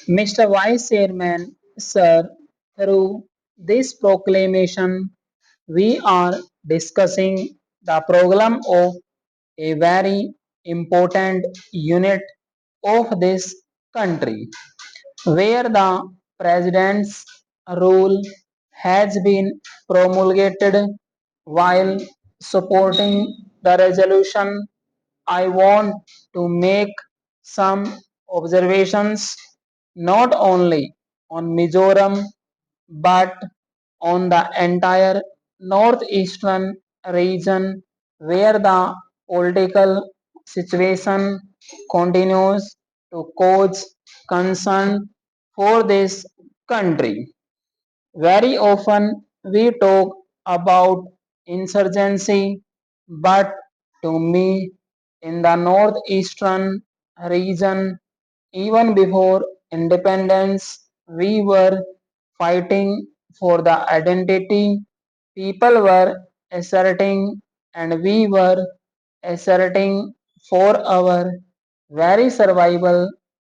Mr. Vice Chairman, sir, through this proclamation, we are discussing the program of a very important unit of this country, where the president's rule has been promulgated. While supporting the resolution, I want to make some observations not only on Mizoram but on the entire northeastern region where the political situation continues to cause concern for this country. Very often we talk about insurgency, but to me, in the northeastern region, even before independence, we were fighting for the identity people were asserting, and we were asserting for our very survival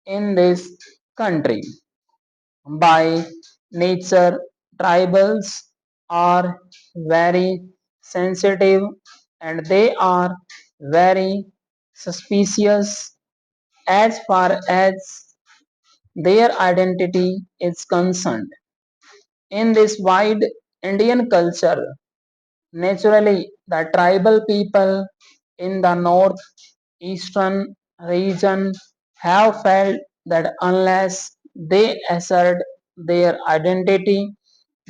in this country. By nature, tribals are very sensitive and they are very suspicious as far as their identity is concerned. In this wide Indian culture, naturally the tribal people in the northeastern region have felt that unless they assert their identity,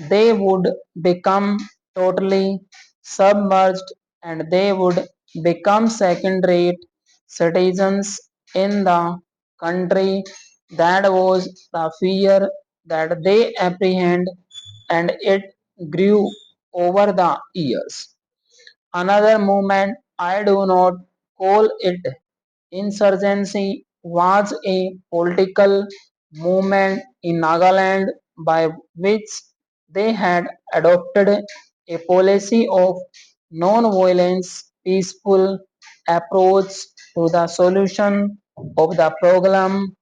they would become totally submerged and they would become second rate citizens in the country. That was the fear that they apprehend, and it grew over the years. Another movement, I do not call it insurgency, was a political movement in Nagaland by which they had adopted a policy of non-violence, peaceful approach to the solution of the problem.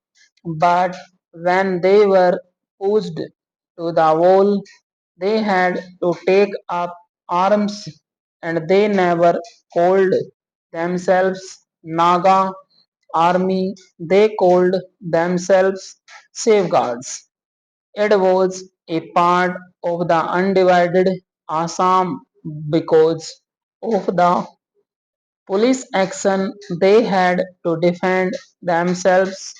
But when they were pushed to the wall, they had to take up arms, and they never called themselves Naga army, they called themselves safeguards. It was a part of the undivided Assam because of the police action they had to defend themselves,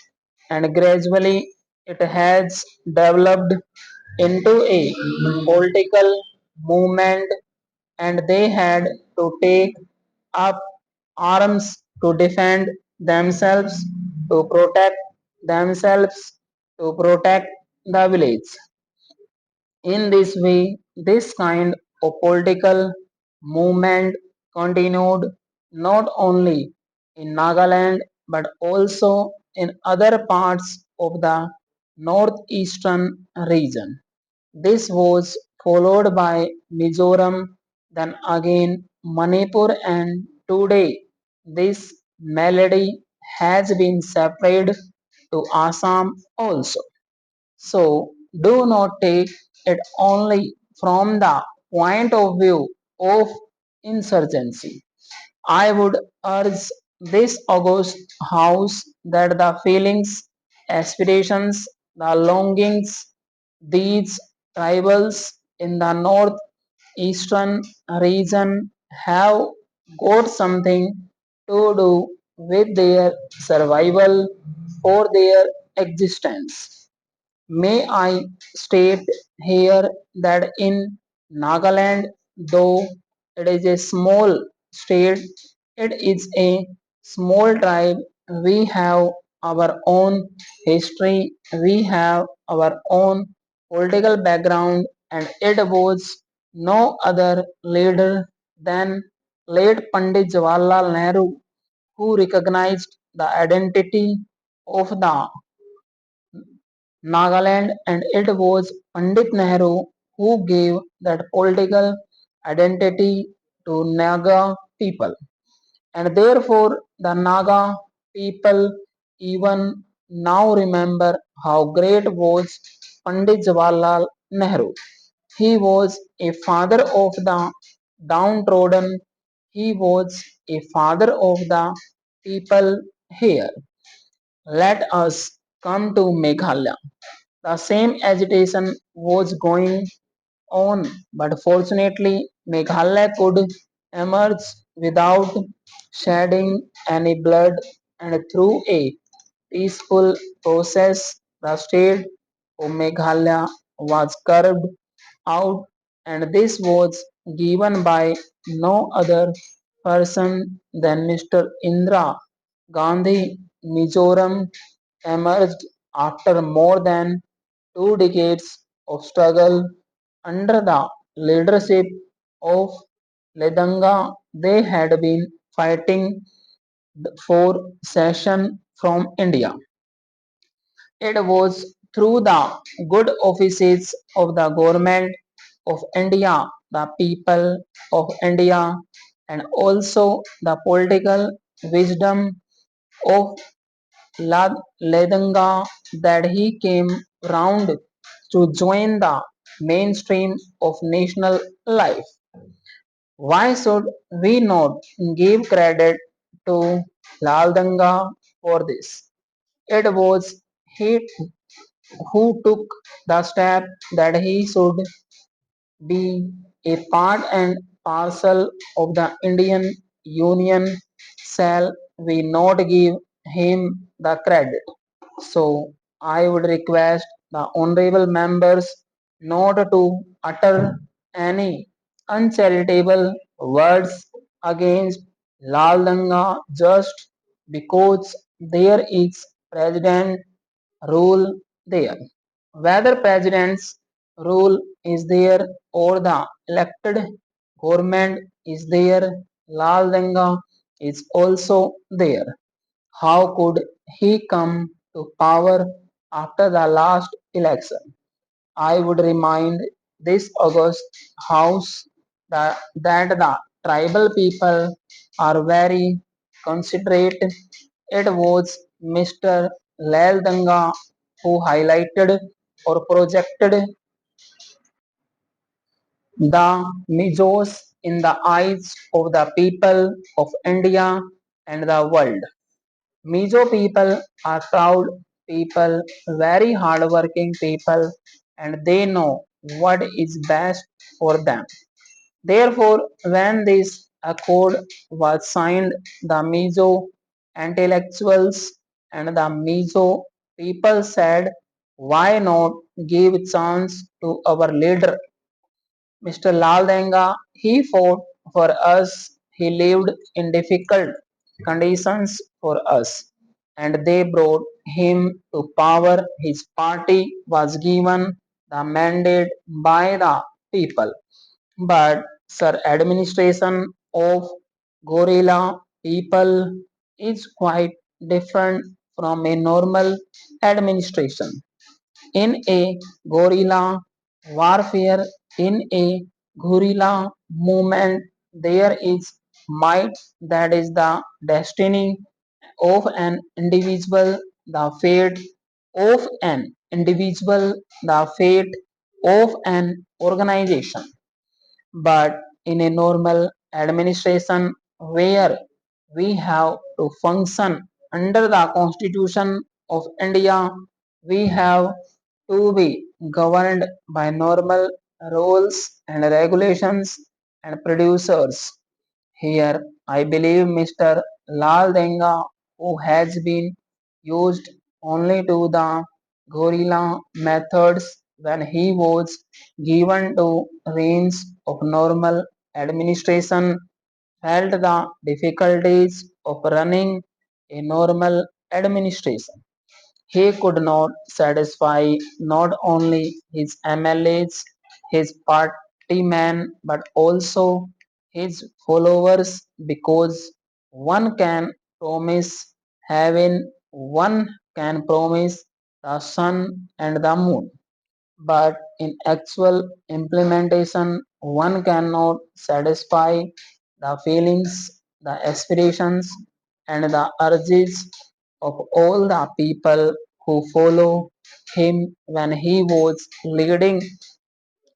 and gradually it has developed into a political movement, and they had to take up arms to defend themselves, to protect themselves, to protect the village. In this way, this kind of political movement continued not only in Nagaland but also in other parts of the northeastern region. This was followed by Mizoram, then again Manipur, and today this melody has been separated to Assam also. So do not take it only from the point of view of insurgency. I would urge this august house that the feelings, aspirations, the longings these tribals in the northeastern region have got something to do with their survival for their existence. May I state here that in Nagaland, though it is a small state, it is a small tribe. We have our own history, we have our own political background, and it was no other leader than late Pandit Jawaharlal Nehru who recognized the identity of the Nagaland, and it was Pandit Nehru who gave that political identity to Naga people. And therefore, the Naga people, even now remember how great was Pandit Jawaharlal Nehru. He was a father of the downtrodden. He was a father of the people here. Let us come to Meghalaya. The same agitation was going on, but fortunately, Meghalaya could emerge without shedding any blood, and through a peaceful process, the state of Meghalaya was carved out, and this was given by no other person than Mr. Indira Gandhi. Mizoram emerged after more than 2 decades of struggle under the leadership of Ledanga. They had been fighting for secession from India. It was through the good offices of the government of India, the people of India, and also the political wisdom of Ledanga that he came round to join the mainstream of national life. Why should we not give credit to Ladanga for this? It was he who took the step that he should be a part and parcel of the Indian Union. Shall we not give him the credit? So I would request the honorable members not to utter any uncharitable words against Lal Danga just because there is president rule there. Whether president's rule is there or the elected government is there, Lal Danga is also there. How could he come to power after the last election? I would remind this august House that the tribal people are very considerate. It was Mr. Lal Danga who highlighted or projected the Mijos in the eyes of the people of India and the world. Mizo people are proud people, very hardworking people, and they know what is best for them. Therefore, when this accord was signed, the Mizo intellectuals and the Mizo people said, why not give chance to our leader Mr. Lal Denga? He fought for us. He lived in difficult conditions for us, and they brought him to power. His party was given the mandate by the people. But, sir, administration of gorilla people is quite different from a normal administration. In a guerrilla warfare, in a guerrilla movement, there is might, that is the destiny of an individual, the fate of an individual, the fate of an organization. But in a normal administration where we have to function under the Constitution of India, we have to be governed by normal rules and regulations and producers. Here, I believe Mr. Lal Denga, who has been used only to the guerrilla methods when he was given to reins of normal administration, felt the difficulties of running a normal administration. He could not satisfy not only his MLAs, his partymen, but also his followers because one can promise heaven, one can promise the sun and the moon, but in actual implementation, one cannot satisfy the feelings, the aspirations, and the urges of all the people who follow him when he was leading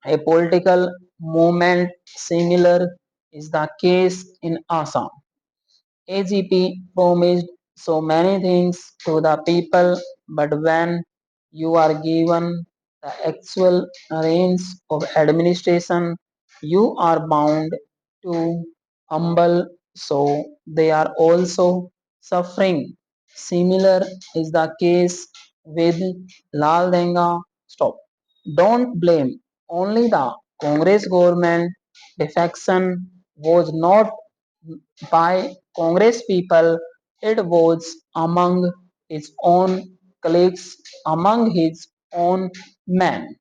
a political movement. Similar is the case in Assam. AGP promised so many things to the people, but when you are given the actual reins of administration, you are bound to humble, so they are also suffering. Similar is the case with Lal Denga. Stop. Don't blame only the Congress government. Defection was not by Congress people, it was among his own colleagues, among his own men.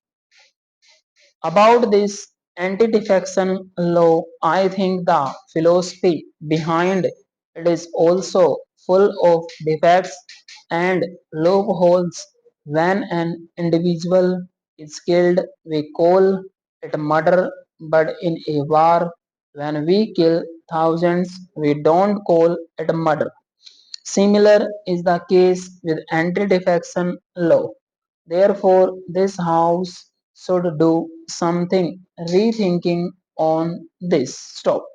About this anti-defection law, I think the philosophy behind it is also full of defects and loopholes. When an individual is killed, we call it murder, but in a war, when we kill thousands, we don't call it murder. Similar is the case with anti-defection law. Therefore, this House should do something rethinking on this. Stop.